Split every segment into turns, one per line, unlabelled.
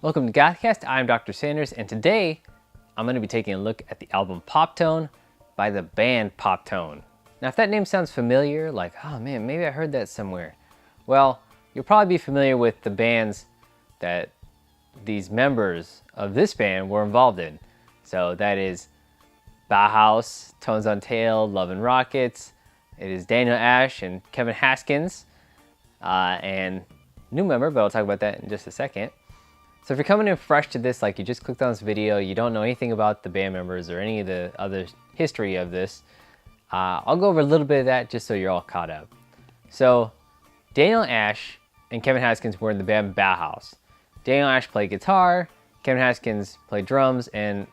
Welcome to GothCast. I'm Dr. Sanders, and today I'm going to be taking a look at the album Poptone by the band Poptone. Now, if that name sounds familiar, like, oh man, maybe I heard that somewhere. Well, you'll probably be familiar with the bands that these members of this band were involved in. So that is Bauhaus, Tones on Tail, Love and Rockets. It is Daniel Ash and Kevin Haskins, and new member, but I'll talk about that in just a second. So if you're coming in fresh to this, like you just clicked on this video, you don't know anything about the band members or any of the other history of this, I'll go over a little bit of that just so you're all caught up. So Daniel Ash and Kevin Haskins were in the band Bauhaus. Daniel Ash played guitar, Kevin Haskins played drums, and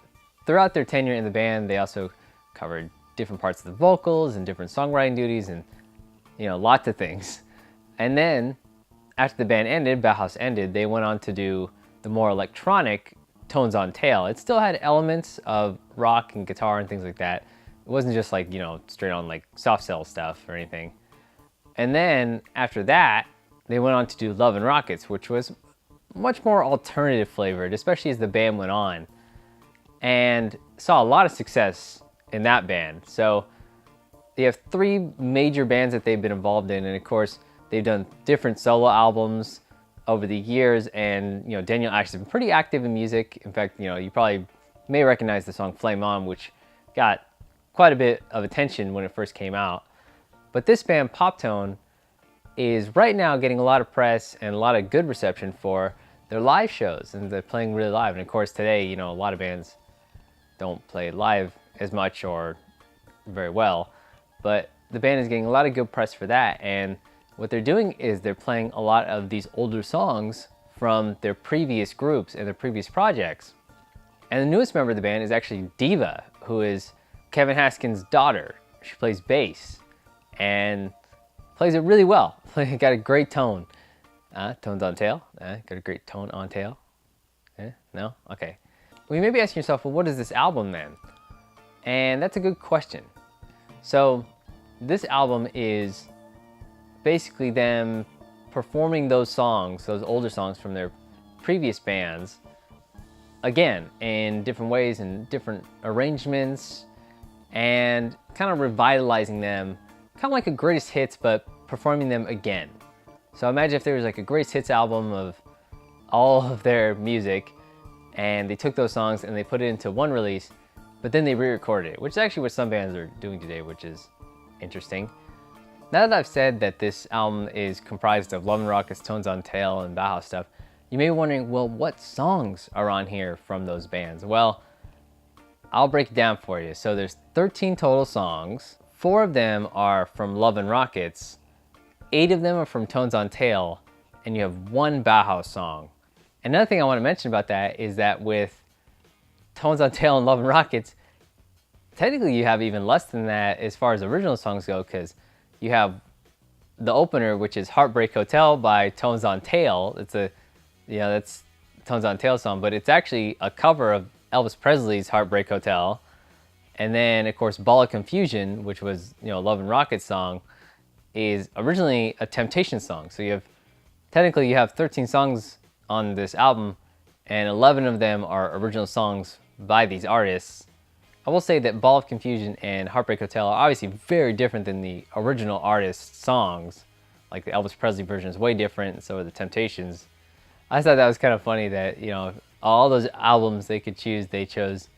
throughout their tenure in the band, they also covered different parts of the vocals and different songwriting duties and, lots of things. And then after the band ended, Bauhaus ended, they went on to do the more electronic Tones on Tail. It still had elements of rock and guitar and things like that. It wasn't just like, straight on like soft cell stuff or anything. And then after that, they went on to do Love and Rockets, which was much more alternative flavored, especially as the band went on, and saw a lot of success in that band. So they have three major bands that they've been involved in, and of course, they've done different solo albums over the years, and Daniel Ash has been pretty active in music. In fact, you probably may recognize the song Flame On, which got quite a bit of attention when it first came out. But this band, Poptone, is right now getting a lot of press and a lot of good reception for their live shows, and they're playing really live. And of course today, a lot of bands don't play live as much or very well, but the band is getting a lot of good press for that. And what they're doing is they're playing a lot of these older songs from their previous groups and their previous projects. And the newest member of the band is actually Diva, who is Kevin Haskins' daughter. She plays bass and plays it really well. Got a great tone. Tones on tail. Got a great tone on tail. No? Okay. Well, you may be asking yourself, well, what is this album then? And that's a good question. So this album is basically them performing those songs, those older songs from their previous bands, again, in different ways and different arrangements, and kind of revitalizing them, kind of like a greatest hits, but performing them again. So imagine if there was like a greatest hits album of all of their music, and they took those songs and they put it into one release, but then they re-recorded it, which is actually what some bands are doing today, which is interesting. Now that I've said that this album is comprised of Love and Rockets, Tones on Tail, and Bauhaus stuff, you may be wondering, well, what songs are on here from those bands? Well, I'll break it down for you. So there's 13 total songs. 4 of them are from Love and Rockets, 8 of them are from Tones on Tail, and you have 1 Bauhaus song. Another thing I want to mention about that is that with Tones on Tail and Love and Rockets, technically you have even less than that as far as original songs go, because you have the opener, which is Heartbreak Hotel by Tones on Tail. It's that's Tones on Tail song, but it's actually a cover of Elvis Presley's Heartbreak Hotel. And then, of course, Ball of Confusion, which was, Love and Rockets song, is originally a Temptation song. So technically you have 13 songs on this album, and 11 of them are original songs by these artists. I will say that Ball of Confusion and Heartbreak Hotel are obviously very different than the original artist's songs. Like the Elvis Presley version is way different, and so are the Temptations. I thought that was kind of funny that, all those albums they could choose, they chose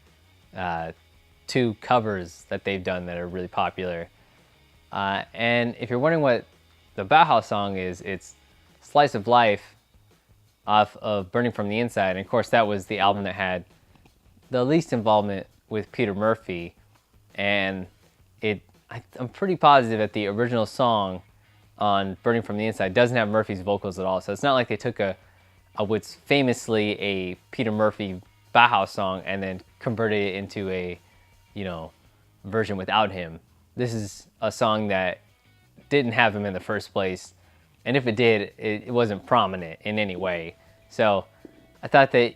2 covers that they've done that are really popular. And if you're wondering what the Bauhaus song is, it's Slice of Life off of Burning from the Inside. And of course, that was the album that had the least involvement with Peter Murphy, and I'm pretty positive that the original song on Burning from the Inside doesn't have Murphy's vocals at all. So it's not like they took what's famously a Peter Murphy Bauhaus song and then converted it into a version without him. This is a song that didn't have him in the first place, and if it did, it wasn't prominent in any way. So I thought that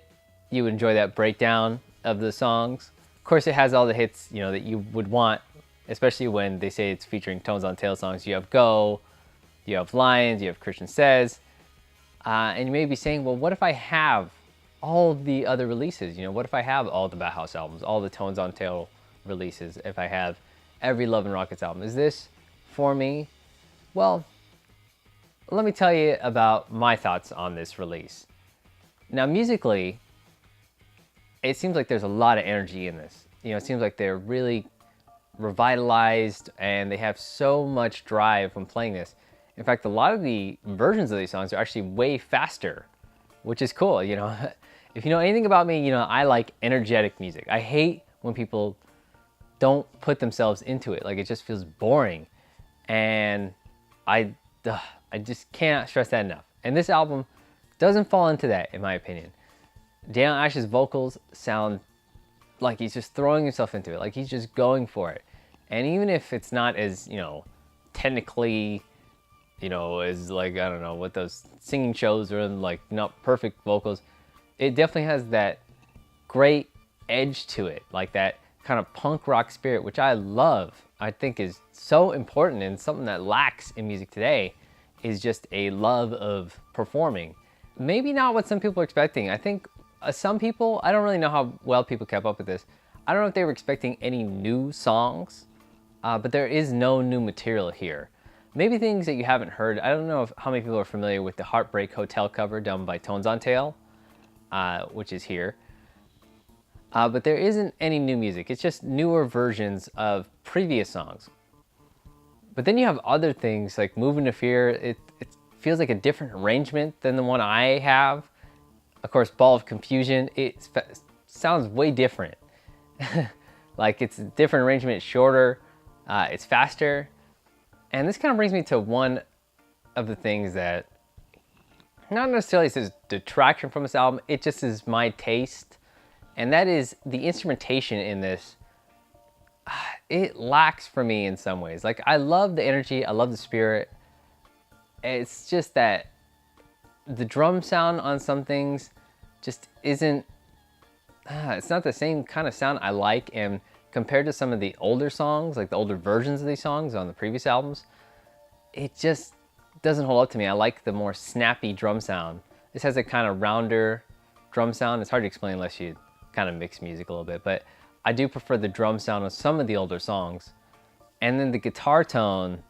you would enjoy that breakdown of the songs. Of course, it has all the hits, that you would want, especially when they say it's featuring Tones on Tail songs. You have Go, you have Lions, you have Christian Says, and you may be saying, well, what if I have all the other releases? You know, what if I have all the Bauhaus albums, all the Tones on Tail releases, if I have every Love and Rockets album? Is this for me? Well, let me tell you about my thoughts on this release. Now, musically, it seems like there's a lot of energy in this. You know, it seems like they're really revitalized and they have so much drive when playing this. In fact, a lot of the versions of these songs are actually way faster, which is cool. You know, if you know anything about me, you know, I like energetic music. I hate when people don't put themselves into it. Like, it just feels boring. And I just cannot stress that enough. And this album doesn't fall into that, in my opinion. Daniel Ash's vocals sound like he's just throwing himself into it, like he's just going for it. And even if it's not as, you know, technically, you know, as like, I don't know, what those singing shows are, like not perfect vocals, it definitely has that great edge to it, like that kind of punk rock spirit, which I love. I think is so important, and something that lacks in music today is just a love of performing. Maybe not what some people are expecting. I think some people, I don't really know how well people kept up with this. I don't know if they were expecting any new songs, but there is no new material here. Maybe things that you haven't heard. I don't know how many people are familiar with the Heartbreak Hotel cover done by Tones on Tail, which is here. But there isn't any new music. It's just newer versions of previous songs. But then you have other things like Move Into Fear. It feels like a different arrangement than the one I have. Of course, Ball of Confusion, it sounds way different. Like, it's a different arrangement, it's shorter, it's faster. And this kind of brings me to one of the things that not necessarily says detraction from this album, it just is my taste. And that is the instrumentation in this. It lacks for me in some ways. Like, I love the energy, I love the spirit. It's just that the drum sound on some things just isn't, it's not the same kind of sound I like. And compared to some of the older songs, like the older versions of these songs on the previous albums, it just doesn't hold up to me. I like the more snappy drum sound. This has a kind of rounder drum sound. It's hard to explain unless you kind of mix music a little bit, but I do prefer the drum sound of some of the older songs. And then the guitar tone,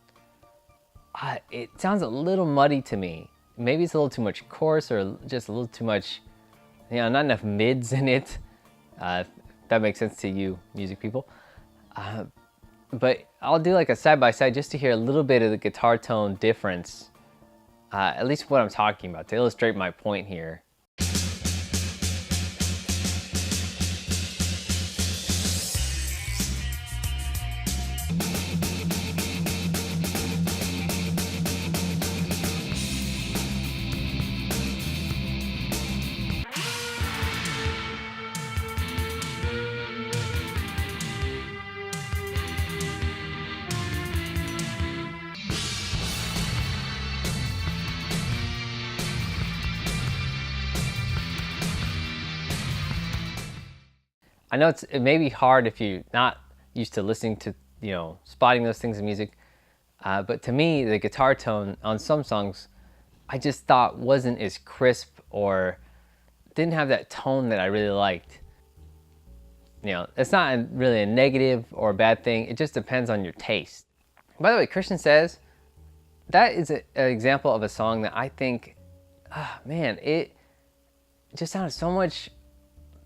it sounds a little muddy to me. Maybe it's a little too much chorus or just a little too much, you know, not enough mids in it. That makes sense to you music people. But I'll do like a side-by-side just to hear a little bit of the guitar tone difference, at least what I'm talking about, to illustrate my point here. I know it may be hard if you're not used to listening to, you know, spotting those things in music. But to me, the guitar tone on some songs, I just thought wasn't as crisp or didn't have that tone that I really liked. You know, it's not really a negative or a bad thing. It just depends on your taste. By the way, Christian Says, that is an example of a song that I think, man, it just sounded so much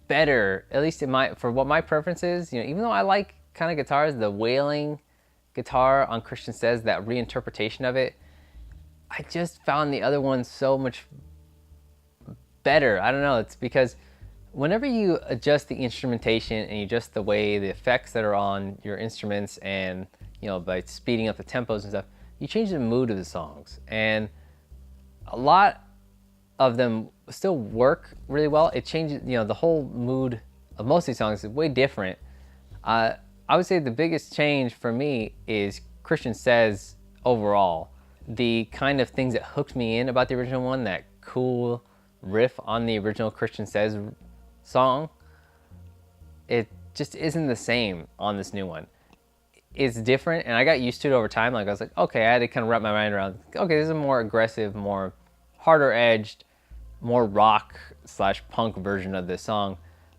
better, at least for what my preference is. You know, even though I like kind of guitars, the wailing guitar on Christian Says, that reinterpretation of it, I just found the other one so much better. I don't know, it's because whenever you adjust the instrumentation and you adjust the way the effects that are on your instruments, and, you know, by speeding up the tempos and stuff, you change the mood of the songs. And a lot of them still work really well. It changes, you know, the whole mood of most of these songs is way different. I would say the biggest change for me is Christian Says overall. The kind of things that hooked me in about the original one, that cool riff on the original Christian Says song, it just isn't the same on this new one. It's different, and I got used to it over time. Like, I was like, okay, I had to kind of wrap my mind around, okay, this is a more aggressive, more harder edged, more rock slash punk version of this song.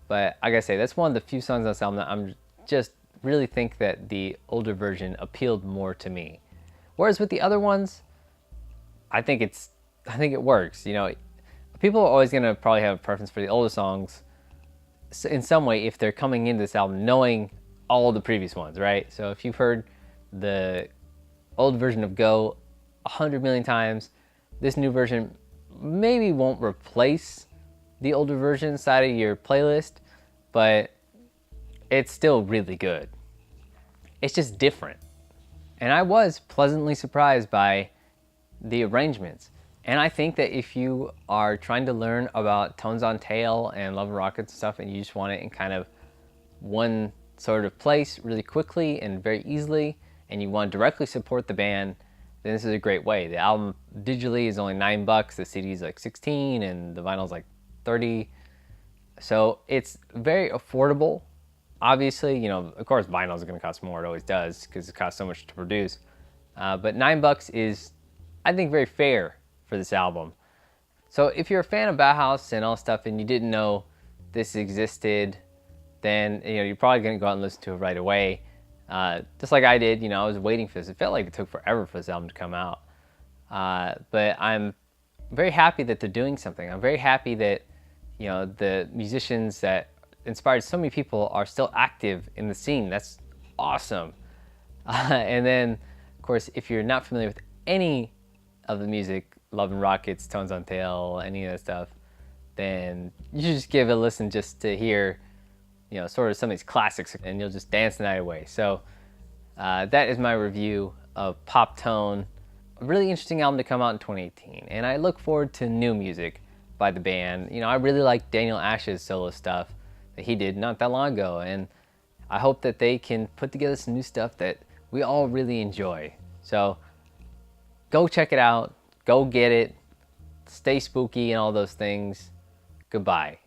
But like I say, that's one of the few songs on this album that I'm just really think that the older version appealed more to me. Whereas with the other ones, I think it works. You know, people are always gonna probably have a preference for the older songs in some way if they're coming into this album knowing all the previous ones, right? So if you've heard the old version of Go 100 million times, this new version maybe won't replace the older version side of your playlist, but it's still really good. It's just different. And I was pleasantly surprised by the arrangements. And I think that if you are trying to learn about Tones on Tail and Love and Rockets and stuff, and you just want it in kind of one sort of place really quickly and very easily, and you want to directly support the band, then this is a great way. The album digitally is only $9, the CD is like 16, and the vinyl is like 30. So it's very affordable. Obviously, you know, of course vinyl is going to cost more, it always does, because it costs so much to produce. But $9 is, I think, very fair for this album. So if you're a fan of Bauhaus and all stuff and you didn't know this existed, then you know you're probably going to go out and listen to it right away. Just like I did, you know, I was waiting for this. It felt like it took forever for this album to come out. But I'm very happy that they're doing something. I'm very happy that, you know, the musicians that inspired so many people are still active in the scene. That's awesome. And then, of course, if you're not familiar with any of the music, Love and Rockets, Tones on Tail, any of that stuff, then you should just give it a listen just to hear, you know, sort of some of these classics, and you'll just dance the night away. So that is my review of Poptone. A really interesting album to come out in 2018, and I look forward to new music by the band. You know, I really like Daniel Ash's solo stuff that he did not that long ago, and I hope that they can put together some new stuff that we all really enjoy. So go check it out, go get it, stay spooky and all those things. Goodbye.